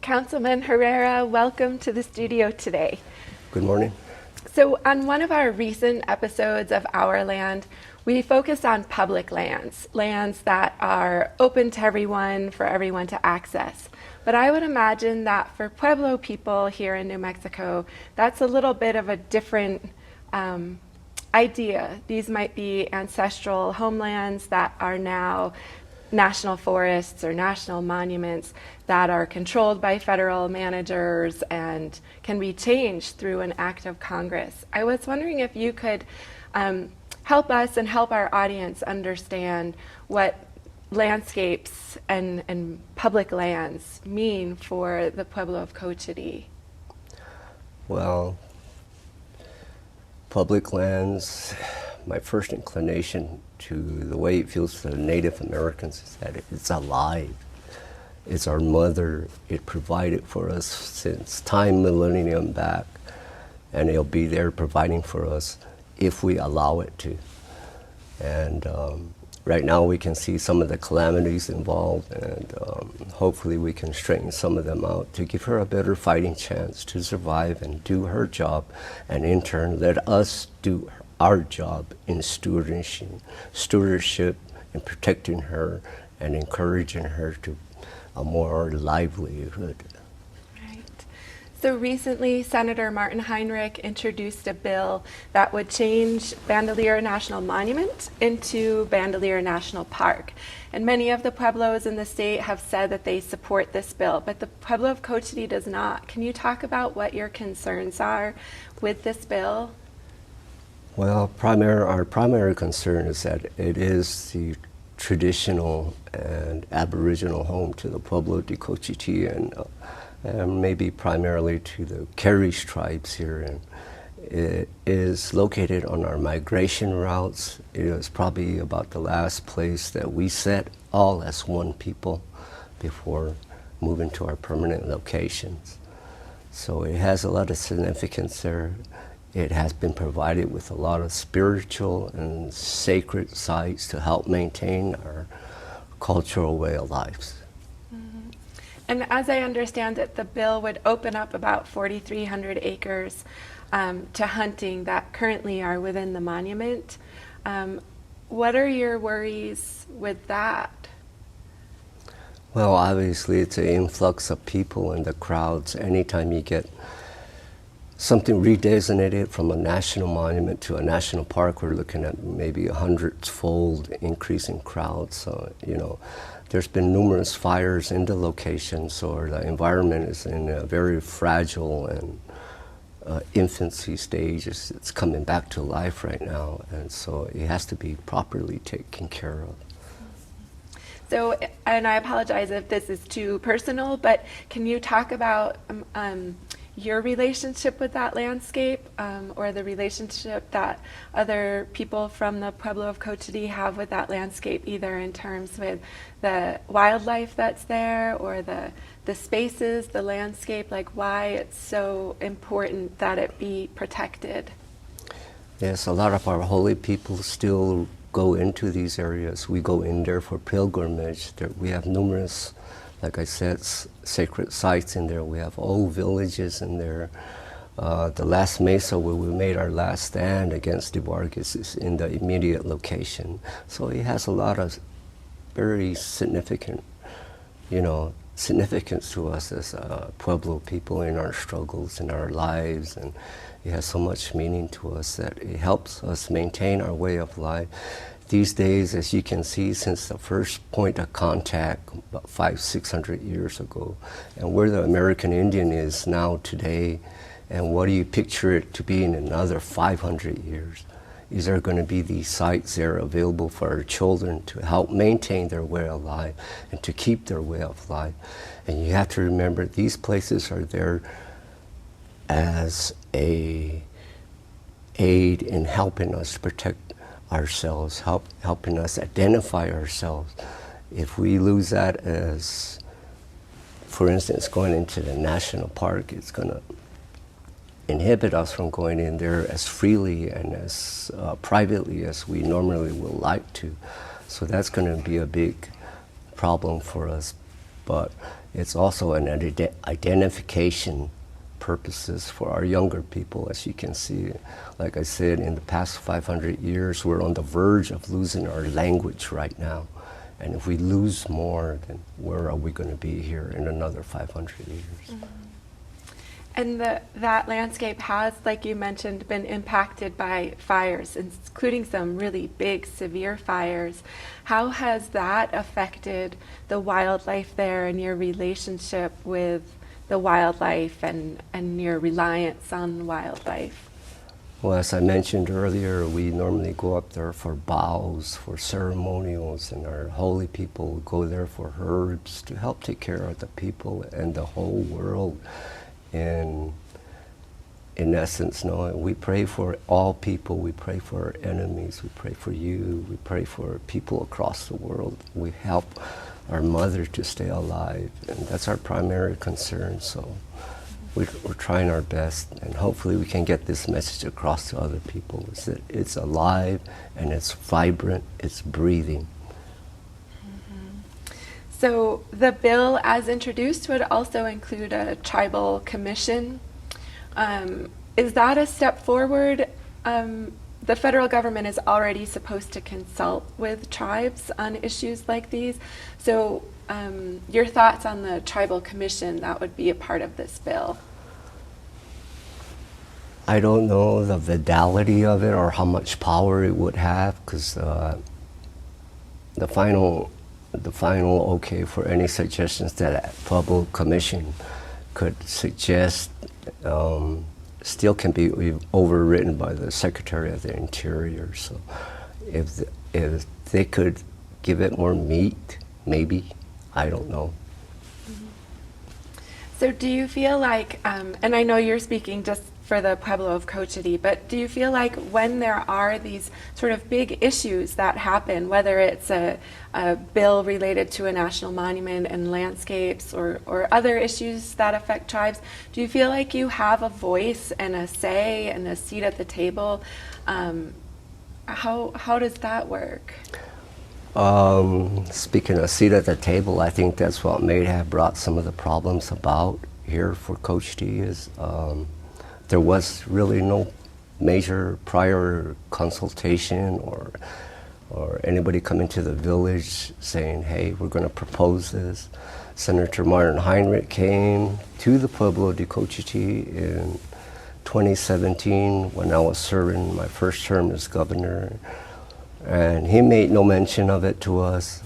Councilman Herrera, welcome to the studio today. Good morning. So on one of our recent episodes of Our Land, we focused on public lands, lands that are open to everyone, for everyone to access. But I would imagine that for Pueblo people here in New Mexico, that's a little bit of a different idea. These might be ancestral homelands that are now national forests or national monuments that are controlled by federal managers and can be changed through an act of Congress. I was wondering if you could help us and help our audience understand what landscapes and public lands mean for the Pueblo of Cochiti. Well, public lands, my first inclination to the way it feels to the Native Americans is that it's alive. It's our mother. It provided for us since time millennium back, and it'll be there providing for us if we allow it to. And right now we can see some of the calamities involved, and hopefully we can straighten some of them out to give her a better fighting chance to survive and do her job, and in turn let us do our job in stewardship and protecting her and encouraging her to a more livelihood. Right. So recently, Senator Martin Heinrich introduced a bill that would change Bandelier National Monument into Bandelier National Park. And many of the pueblos in the state have said that they support this bill, but the Pueblo of Cochiti does not. Can you talk about what your concerns are with this bill? Well, our primary concern is that it is the traditional and aboriginal home to the Pueblo of Cochiti and maybe primarily to the Carrish tribes here. And it is located on our migration routes. It is probably about the last place that we set all as one people before moving to our permanent locations. So it has a lot of significance there. It has been provided with a lot of spiritual and sacred sites to help maintain our cultural way of life. Mm-hmm. And as I understand it, the bill would open up about 4,300 acres to hunting that currently are within the monument. What are your worries with that? Well, obviously it's an influx of people and the crowds. Anytime you get something redesignated from a national monument to a national park, we're looking at maybe 100-fold increase in crowds. So, there's been numerous fires in the location, so the environment is in a very fragile and infancy stage. It's coming back to life right now, and so it has to be properly taken care of. So, and I apologize if this is too personal, but can you talk about your relationship with that landscape, or the relationship that other people from the Pueblo of Cochiti have with that landscape, either in terms with the wildlife that's there or the spaces, the landscape, like why it's so important that it be protected? Yes, a lot of our holy people still go into these areas. We go in there for pilgrimage. We have numerous, like I said, sacred sites in there. We have old villages in there. The last mesa where we made our last stand against the Vargas is in the immediate location. So it has a lot of very significant, significance to us as Pueblo people in our struggles, in our lives, and it has so much meaning to us that it helps us maintain our way of life. These days, as you can see, since the first point of contact about 500-600 years ago, and where the American Indian is now today, and what do you picture it to be in another 500 years? Is there going to be these sites there available for our children to help maintain their way of life and to keep their way of life? And you have to remember these places are there as a aid in helping us protect ourselves, helping us identify ourselves. If we lose that as, for instance, going into the national park, it's going to inhibit us from going in there as freely and as privately as we normally would like to. So that's going to be a big problem for us. but it's also an identification purposes for our younger people. As you can see, like I said, in the past 500 years, we're on the verge of losing our language right now. And if we lose more, then where are we going to be here in another 500 years? Mm-hmm. And that landscape has, like you mentioned, been impacted by fires, including some really big, severe fires. How has that affected the wildlife there and your relationship with the wildlife and your reliance on wildlife? Well, as I mentioned earlier, we normally go up there for bows, for ceremonials, and our holy people go there for herbs to help take care of the people and the whole world. And in essence, no, we pray for all people. We pray for our enemies. We pray for you. We pray for people across the world. We help our mother to stay alive, and that's our primary concern. So we're trying our best, and hopefully we can get this message across to other people. Is that it's alive and it's vibrant, it's breathing. So the bill as introduced would also include a tribal commission. Is that a step forward? The federal government is already supposed to consult with tribes on issues like these. So your thoughts on the tribal commission that would be a part of this bill? I don't know the fidelity of it or how much power it would have, because the final okay for any suggestions that a Pueblo commission could suggest still can be overridden by the Secretary of the Interior. So if they could give it more meat, maybe, I don't know. So do you feel like, and I know you're speaking just for the Pueblo of Cochiti, but do you feel like when there are these sort of big issues that happen, whether it's a bill related to a national monument and landscapes or other issues that affect tribes, do you feel like you have a voice and a say and a seat at the table? How does that work? Speaking of seat at the table, I think that's what may have brought some of the problems about here for Cochiti is there was really no major prior consultation or anybody coming to the village saying, hey, we're going to propose this. Senator Martin Heinrich came to the Pueblo de Cochiti in 2017 when I was serving my first term as governor. And he made no mention of it to us.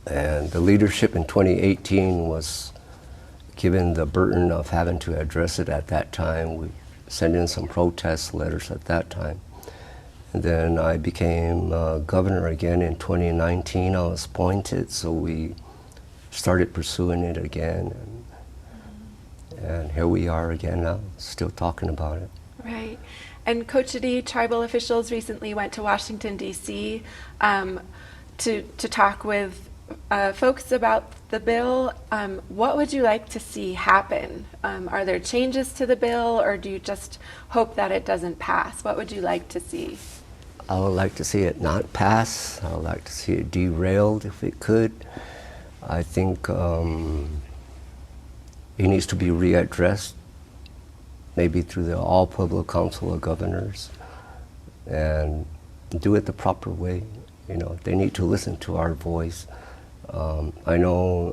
And the leadership in 2018 was given the burden of having to address it at that time. We sent in some protest letters at that time. And then I became governor again in 2019. I was appointed, so we started pursuing it again. And here we are again now, still talking about it. Right. And Cochiti tribal officials recently went to Washington, D.C. To talk with folks about the bill. What would you like to see happen? Are there changes to the bill, or do you just hope that it doesn't pass? What would you like to see? I would like to see it not pass. I would like to see it derailed if it could. I think it needs to be readdressed, maybe through the All Pueblo Council of Governors, and do it the proper way. You know, they need to listen to our voice. I know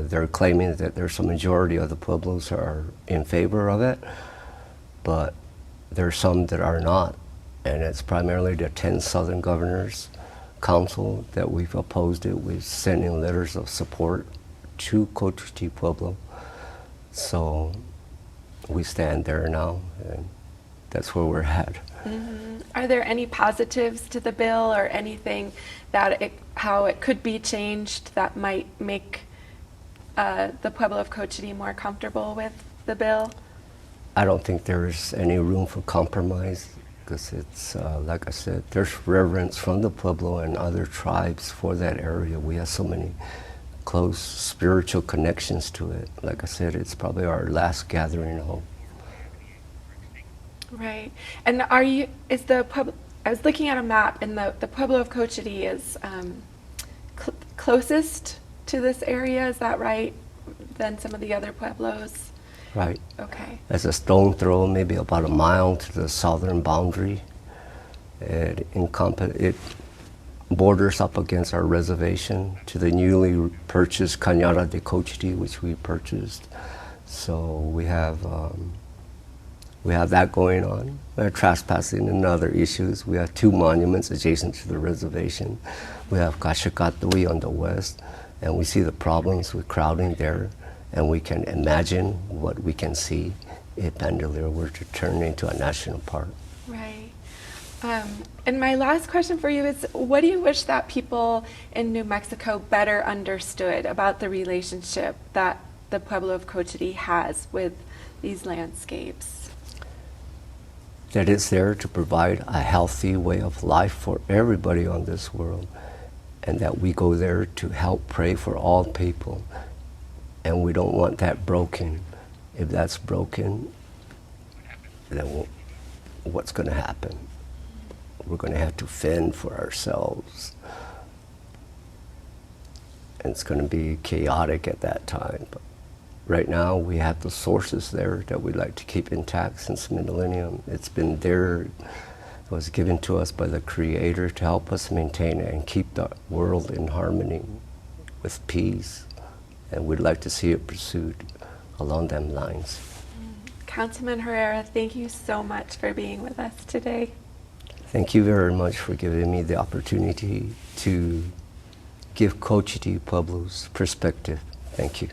they're claiming that there's a majority of the Pueblos are in favor of it, but there's some that are not. And it's primarily the 10 Southern Governors Council that we've opposed it. We've sent in letters of support to Cochiti Pueblo. So we stand there now, and that's where we're at. Mm-hmm. Are there any positives to the bill or anything that how it could be changed that might make the Pueblo of Cochiti more comfortable with the bill? I don't think there's any room for compromise, because it's, like I said, there's reverence from the Pueblo and other tribes for that area. We have so many close spiritual connections to it. Like I said, it's probably our last gathering home. Right. And is the Pueblo, I was looking at a map, and the Pueblo of Cochiti is closest to this area, is that right, than some of the other pueblos? Right. Okay. As a stone throw, maybe about a mile to the southern boundary. It borders up against our reservation to the newly purchased Cañada de Cochiti, which we purchased. So we have that going on. We have trespassing and other issues. We have 2 monuments adjacent to the reservation. We have Caxacatui on the west, and we see the problems with crowding there, and we can imagine what we can see if Bandelier were to turn into a national park. Right. And my last question for you is, what do you wish that people in New Mexico better understood about the relationship that the Pueblo of Cochiti has with these landscapes? That it's there to provide a healthy way of life for everybody on this world, and that we go there to help pray for all people, and we don't want that broken. If that's broken, then what's going to happen? We're going to have to fend for ourselves, and it's going to be chaotic at that time. But right now, we have the sources there that we'd like to keep intact since millennium. It's been there. It was given to us by the Creator to help us maintain it and keep the world in harmony with peace. And we'd like to see it pursued along them lines. Councilman Herrera, thank you so much for being with us today. Thank you very much for giving me the opportunity to give Cochiti Pueblo's perspective. Thank you.